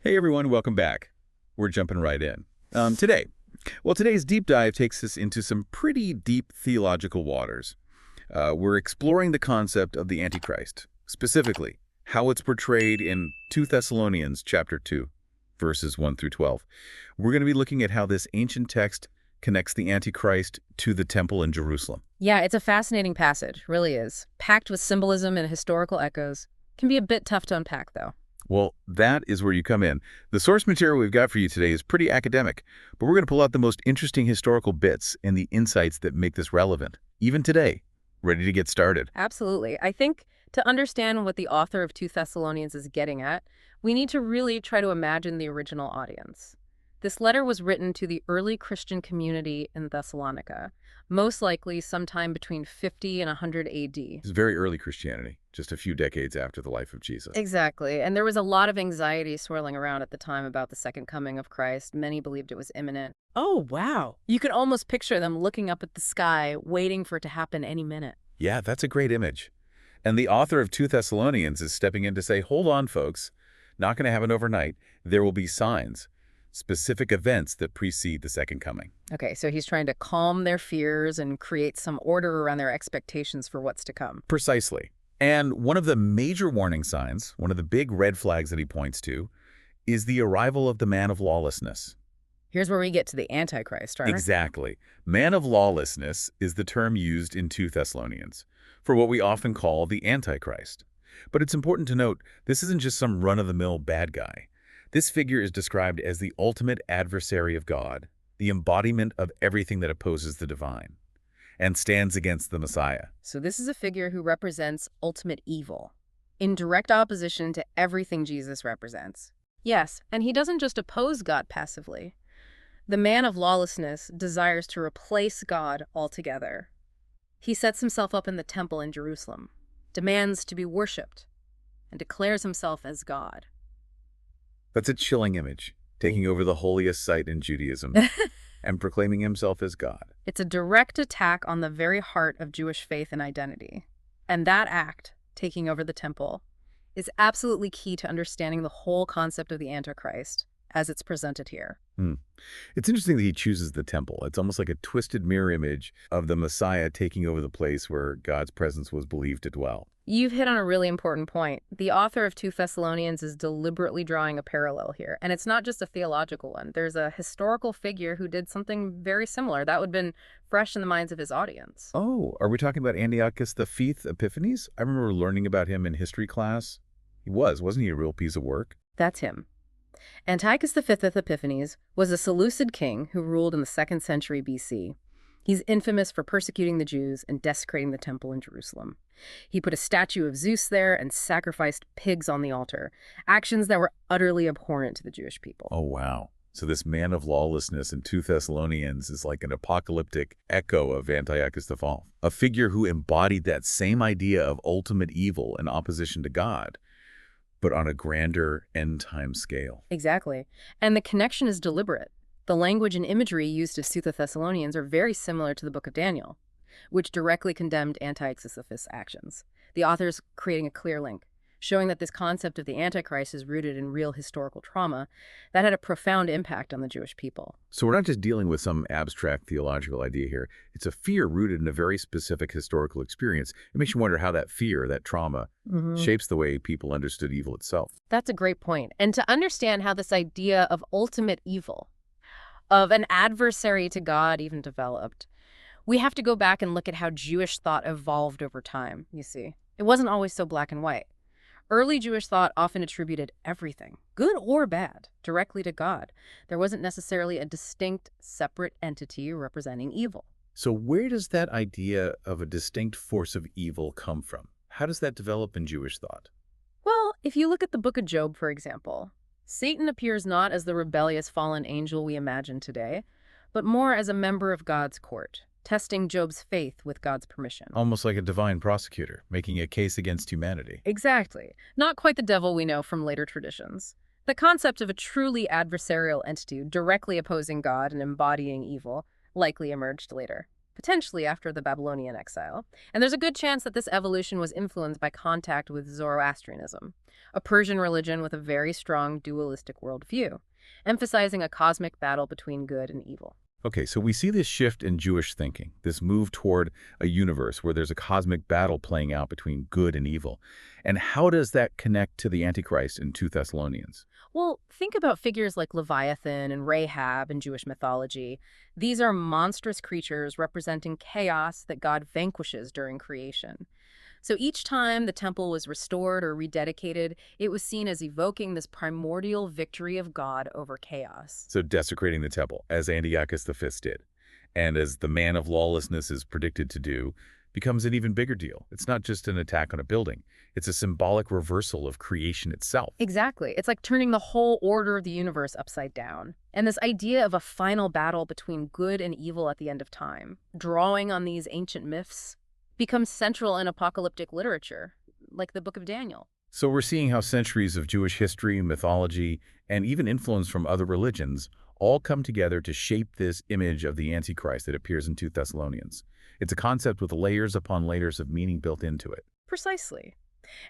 Hey everyone, welcome back. We're jumping right in. Today's deep dive takes us into some pretty deep theological waters. We're exploring the concept of the Antichrist, specifically how it's portrayed in 2 Thessalonians chapter 2, verses 1 through 12. We're going to be looking at how this ancient text connects the Antichrist to the temple in Jerusalem. Yeah, it's a fascinating passage, really is. Packed with symbolism and historical echoes. Can be a bit tough to unpack, though. Well, that is where you come in. The source material we've got for you today is pretty academic, but we're going to pull out the most interesting historical bits and the insights that make this relevant, even today. Ready to get started? Absolutely. I think to understand what the author of 2 Thessalonians is getting at, we need to really try to imagine the original audience. This letter was written to the early Christian community in Thessalonica, most likely sometime between 50 and 100 AD. It's very early Christianity, just a few decades after the life of Jesus. Exactly. And there was a lot of anxiety swirling around at the time about the second coming of Christ. Many believed it was imminent. Oh, wow. You can almost picture them looking up at the sky, waiting for it to happen any minute. Yeah, that's a great image. And the author of 2 Thessalonians is stepping in to say, hold on, folks. Not going to happen overnight. There will be signs, specific events that precede the second coming. Okay, so he's trying to calm their fears and create some order around their expectations for what's to come. Precisely. And one of the major warning signs, one of the big red flags that he points to, is the arrival of the man of lawlessness. Here's where we get to the Antichrist, right? Exactly. Man of lawlessness is the term used in 2 Thessalonians for what we often call the Antichrist. But it's important to note, this isn't just some run-of-the-mill bad guy. This figure is described as the ultimate adversary of God, the embodiment of everything that opposes the divine, and stands against the Messiah. So this is a figure who represents ultimate evil, in direct opposition to everything Jesus represents. Yes, and he doesn't just oppose God passively. The man of lawlessness desires to replace God altogether. He sets himself up in the temple in Jerusalem, demands to be worshipped, and declares himself as God. That's a chilling image, taking over the holiest site in Judaism and proclaiming himself as God. It's a direct attack on the very heart of Jewish faith and identity. And that act, taking over the temple, is absolutely key to understanding the whole concept of the Antichrist as it's presented here. It's interesting that he chooses the temple. It's almost like a twisted mirror image of the Messiah taking over the place where God's presence was believed to dwell. You've hit on a really important point. The author of 2 Thessalonians is deliberately drawing a parallel here. And it's not just a theological one. There's a historical figure who did something very similar. That would have been fresh in the minds of his audience. Oh, are we talking about Antiochus V Epiphanes? I remember learning about him in history class. Wasn't he a real piece of work? That's him. Antiochus V of Epiphanes was a Seleucid king who ruled in the 2nd century BC. He's infamous for persecuting the Jews and desecrating the temple in Jerusalem. He put a statue of Zeus there and sacrificed pigs on the altar, actions that were utterly abhorrent to the Jewish people. Oh, wow. So this man of lawlessness in 2 Thessalonians is like an apocalyptic echo of Antiochus IV, a figure who embodied that same idea of ultimate evil in opposition to God, but on a grander end-time scale. Exactly. And the connection is deliberate. The language and imagery used to suit the Thessalonians are very similar to the book of Daniel, which directly condemned Antiochus V's actions. The author is creating a clear link, showing that this concept of the Antichrist is rooted in real historical trauma that had a profound impact on the Jewish people. So we're not just dealing with some abstract theological idea here. It's a fear rooted in a very specific historical experience. It makes you wonder how that fear, that trauma, shapes the way people understood evil itself. That's a great point. And to understand how this idea of ultimate evil, of an adversary to God even developed, we have to go back and look at how Jewish thought evolved over time, you see. It wasn't always so black and white. Early Jewish thought often attributed everything, good or bad, directly to God. There wasn't necessarily a distinct, separate entity representing evil. So where does that idea of a distinct force of evil come from? How does that develop in Jewish thought? Well, if you look at the book of Job, for example, Satan appears not as the rebellious fallen angel we imagine today, but more as a member of God's court, testing Job's faith with God's permission. Almost like a divine prosecutor, making a case against humanity. Exactly. Not quite the devil we know from later traditions. The concept of a truly adversarial entity directly opposing God and embodying evil likely emerged later. potentially after the Babylonian exile. And there's a good chance that this evolution was influenced by contact with Zoroastrianism, a Persian religion with a very strong dualistic worldview, emphasizing a cosmic battle between good and evil. Okay, so we see this shift in Jewish thinking, this move toward a universe where there's a cosmic battle playing out between good and evil. And how does that connect to the Antichrist in 2 Thessalonians? Well, think about figures like Leviathan and Rahab in Jewish mythology. These are monstrous creatures representing chaos that God vanquishes during creation. So each time the temple was restored or rededicated, it was seen as evoking this primordial victory of God over chaos. So desecrating the temple, as Antiochus V did, and as the man of lawlessness is predicted to do, becomes an even bigger deal. It's not just an attack on a building. It's a symbolic reversal of creation itself. Exactly. It's like turning the whole order of the universe upside down. And this idea of a final battle between good and evil at the end of time, drawing on these ancient myths, becomes central in apocalyptic literature, like the Book of Daniel. So we're seeing how centuries of Jewish history, mythology, and even influence from other religions all come together to shape this image of the Antichrist that appears in 2 Thessalonians. It's a concept with layers upon layers of meaning built into it. Precisely.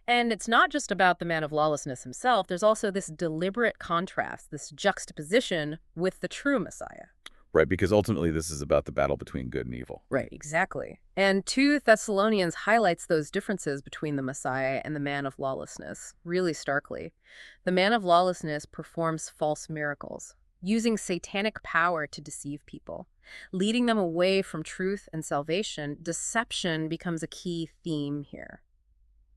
And it's not just about the man of lawlessness himself. There's also this deliberate contrast, this juxtaposition with the true Messiah. Right, because ultimately this is about the battle between good and evil. Right, exactly. And 2 Thessalonians highlights those differences between the Messiah and the man of lawlessness really starkly. The man of lawlessness performs false miracles, using satanic power to deceive people, leading them away from truth and salvation. Deception becomes a key theme here.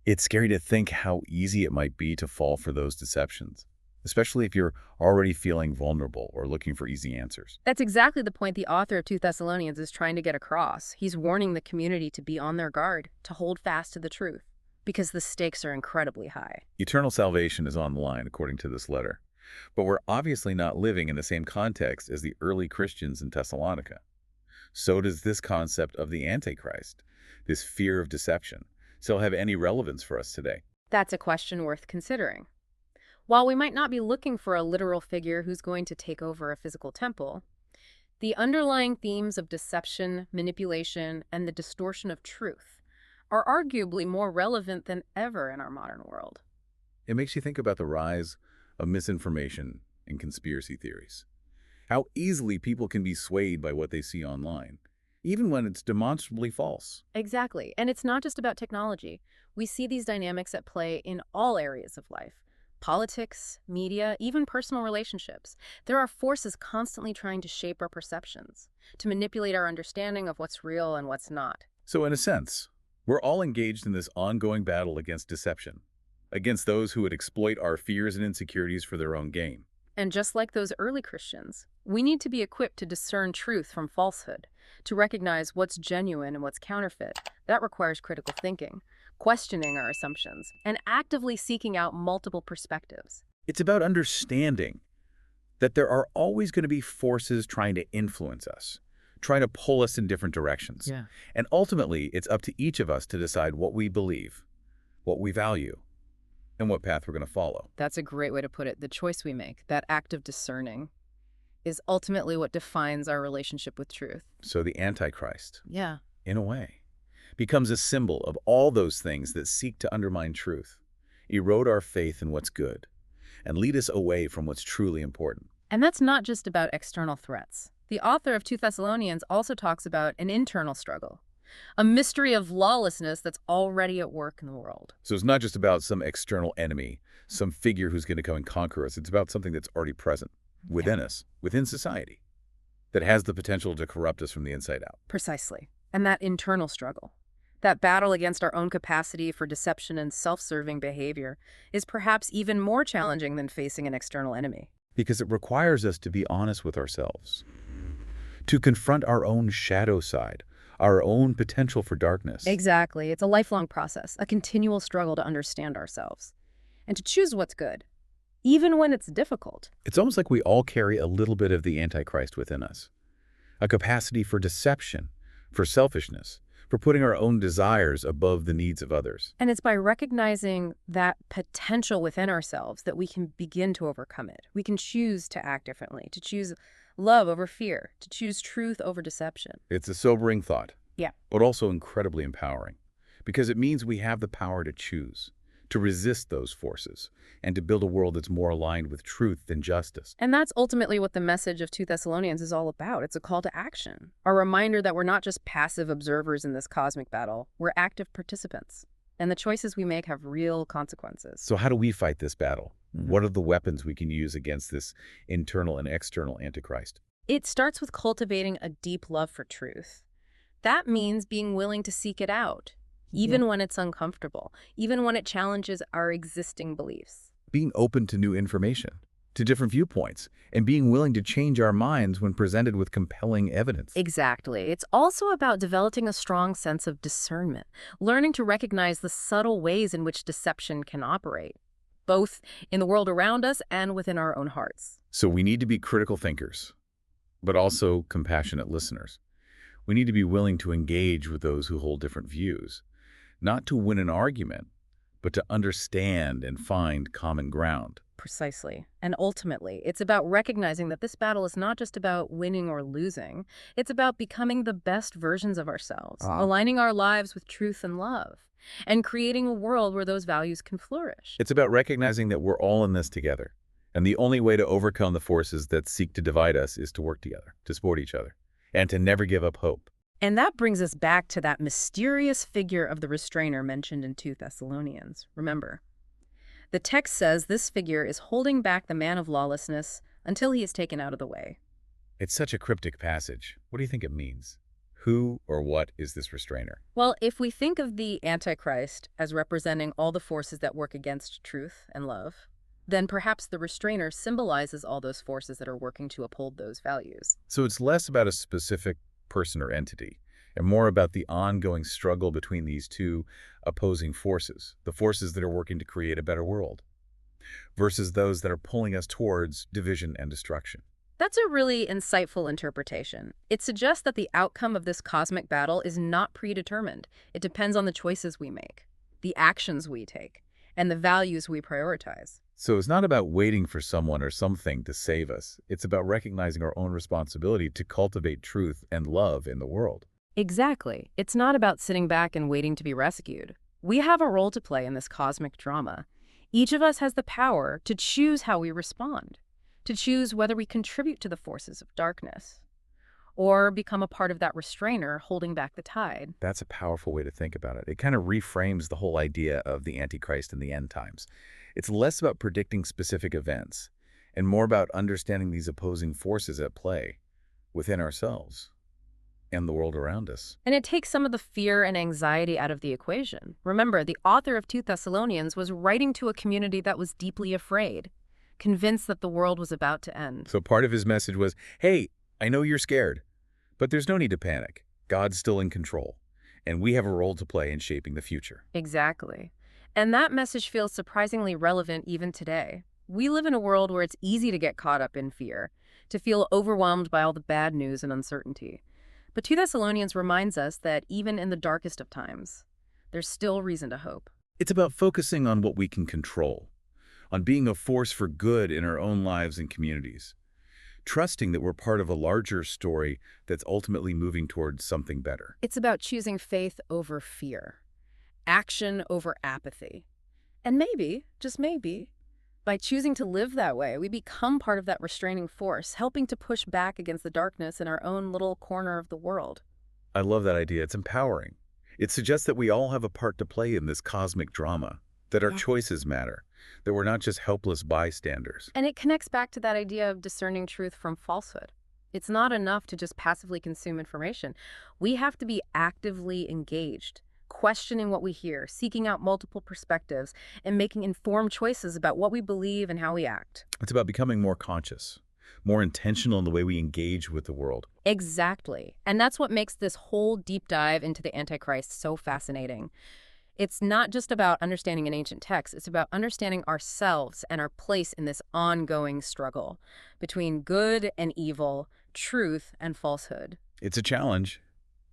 It's scary to think how easy it might be to fall for those deceptions, especially if you're already feeling vulnerable or looking for easy answers. That's exactly the point the author of 2 Thessalonians is trying to get across. He's warning the community to be on their guard, to hold fast to the truth, because the stakes are incredibly high. Eternal salvation is on the line, according to this letter. But we're obviously not living in the same context as the early Christians in Thessalonica. So does this concept of the Antichrist, this fear of deception, still have any relevance for us today? That's a question worth considering. While we might not be looking for a literal figure who's going to take over a physical temple, the underlying themes of deception, manipulation, and the distortion of truth are arguably more relevant than ever in our modern world. It makes you think about the rise of misinformation and conspiracy theories. How easily people can be swayed by what they see online, even when it's demonstrably false. Exactly. And it's not just about technology. We see these dynamics at play in all areas of life. Politics, media, even personal relationships. There are forces constantly trying to shape our perceptions, to manipulate our understanding of what's real and what's not. So in a sense, we're all engaged in this ongoing battle against deception, against those who would exploit our fears and insecurities for their own gain. And just like those early Christians, we need to be equipped to discern truth from falsehood, to recognize what's genuine and what's counterfeit. That requires critical thinking, questioning our assumptions, and actively seeking out multiple perspectives. It's about understanding that there are always going to be forces trying to influence us, trying to pull us in different directions. Yeah. And ultimately, it's up to each of us to decide what we believe, what we value, and what path we're going to follow. That's a great way to put it. The choice we make, that act of discerning, is ultimately what defines our relationship with truth. So the Antichrist, Yeah. in a way, becomes a symbol of all those things that seek to undermine truth, erode our faith in what's good, and lead us away from what's truly important. And that's not just about external threats. The author of 2 Thessalonians also talks about an internal struggle, a mystery of lawlessness that's already at work in the world. So it's not just about some external enemy, some figure who's going to come and conquer us. It's about something that's already present within us, within society, that has the potential to corrupt us from the inside out. Precisely. And that internal struggle, that battle against our own capacity for deception and self-serving behavior, is perhaps even more challenging than facing an external enemy. Because it requires us to be honest with ourselves, to confront our own shadow side, our own potential for darkness. Exactly. It's a lifelong process, a continual struggle to understand ourselves, and to choose what's good, even when it's difficult. It's almost like we all carry a little bit of the Antichrist within us, a capacity for deception, for selfishness, for putting our own desires above the needs of others. And it's by recognizing that potential within ourselves that we can begin to overcome it. We can choose to act differently, to choose love over fear, to choose truth over deception. It's a sobering thought, Yeah. but also incredibly empowering, because it means we have the power to choose, to resist those forces, and to build a world that's more aligned with truth than justice. And that's ultimately what the message of 2 Thessalonians is all about. It's a call to action, a reminder that we're not just passive observers in this cosmic battle, we're active participants. And the choices we make have real consequences. So how do we fight this battle? What are the weapons we can use against this internal and external Antichrist? It starts with cultivating a deep love for truth. That means being willing to seek it out, even when it's uncomfortable, even when it challenges our existing beliefs. Being open to new information, to different viewpoints, and being willing to change our minds when presented with compelling evidence. Exactly. It's also about developing a strong sense of discernment, learning to recognize the subtle ways in which deception can operate, both in the world around us and within our own hearts. So we need to be critical thinkers, but also compassionate listeners. We need to be willing to engage with those who hold different views, not to win an argument, but to understand and find common ground. Precisely. And ultimately, it's about recognizing that this battle is not just about winning or losing. It's about becoming the best versions of ourselves, aligning our lives with truth and love, and creating a world where those values can flourish. It's about recognizing that we're all in this together, and the only way to overcome the forces that seek to divide us is to work together, to support each other, and to never give up hope. And that brings us back to that mysterious figure of the restrainer mentioned in 2 Thessalonians. Remember, the text says this figure is holding back the man of lawlessness until he is taken out of the way. It's such a cryptic passage. What do you think it means? Who or what is this restrainer? Well, if we think of the Antichrist as representing all the forces that work against truth and love, then perhaps the restrainer symbolizes all those forces that are working to uphold those values. So it's less about a specific person or entity, and more about the ongoing struggle between these two opposing forces, the forces that are working to create a better world, versus those that are pulling us towards division and destruction. That's a really insightful interpretation. It suggests that the outcome of this cosmic battle is not predetermined. It depends on the choices we make, the actions we take, and the values we prioritize. So it's not about waiting for someone or something to save us. It's about recognizing our own responsibility to cultivate truth and love in the world. Exactly. It's not about sitting back and waiting to be rescued. We have a role to play in this cosmic drama. Each of us has the power to choose how we respond, to choose whether we contribute to the forces of darkness or become a part of that restrainer holding back the tide. That's a powerful way to think about it. It kind of reframes the whole idea of the Antichrist in the end times. It's less about predicting specific events and more about understanding these opposing forces at play within ourselves and the world around us. And it takes some of the fear and anxiety out of the equation. Remember, the author of 2 Thessalonians was writing to a community that was deeply afraid, convinced that the world was about to end. So part of his message was, hey, I know you're scared, but there's no need to panic. God's still in control, and we have a role to play in shaping the future. Exactly. And that message feels surprisingly relevant even today. We live in a world where it's easy to get caught up in fear, to feel overwhelmed by all the bad news and uncertainty. But 2 Thessalonians reminds us that even in the darkest of times, there's still reason to hope. It's about focusing on what we can control, on being a force for good in our own lives and communities, trusting that we're part of a larger story that's ultimately moving towards something better. It's about choosing faith over fear, action over apathy. And maybe, just maybe, by choosing to live that way, we become part of that restraining force, helping to push back against the darkness in our own little corner of the world. I love that idea. It's empowering. It suggests that we all have a part to play in this cosmic drama, that our choices matter, that we're not just helpless bystanders. And it connects back to that idea of discerning truth from falsehood. It's not enough to just passively consume information. We have to be actively engaged, questioning what we hear, seeking out multiple perspectives, and making informed choices about what we believe and how we act. It's about becoming more conscious, more intentional in the way we engage with the world. Exactly. And that's what makes this whole deep dive into the Antichrist so fascinating. It's not just about understanding an ancient text. It's about understanding ourselves and our place in this ongoing struggle between good and evil, truth and falsehood. It's a challenge,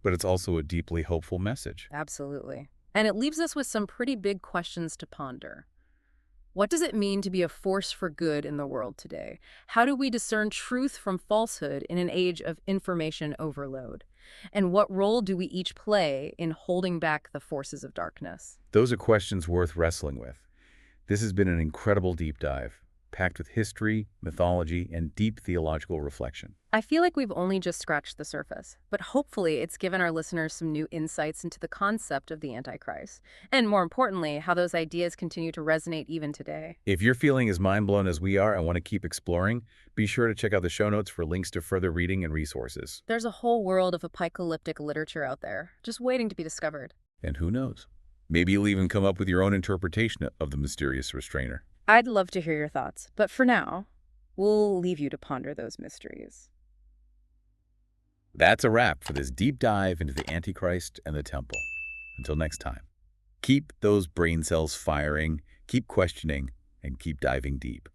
but it's also a deeply hopeful message. Absolutely. And it leaves us with some pretty big questions to ponder. What does it mean to be a force for good in the world today? How do we discern truth from falsehood in an age of information overload? And what role do we each play in holding back the forces of darkness? Those are questions worth wrestling with. This has been an incredible deep dive, packed with history, mythology, and deep theological reflection. I feel like we've only just scratched the surface, but hopefully it's given our listeners some new insights into the concept of the Antichrist, and more importantly, how those ideas continue to resonate even today. If you're feeling as mind-blown as we are and want to keep exploring, be sure to check out the show notes for links to further reading and resources. There's a whole world of apocalyptic literature out there, just waiting to be discovered. And who knows? Maybe you'll even come up with your own interpretation of the mysterious restrainer. I'd love to hear your thoughts, but for now, we'll leave you to ponder those mysteries. That's a wrap for this deep dive into the Antichrist and the Temple. Until next time, keep those brain cells firing, keep questioning, and keep diving deep.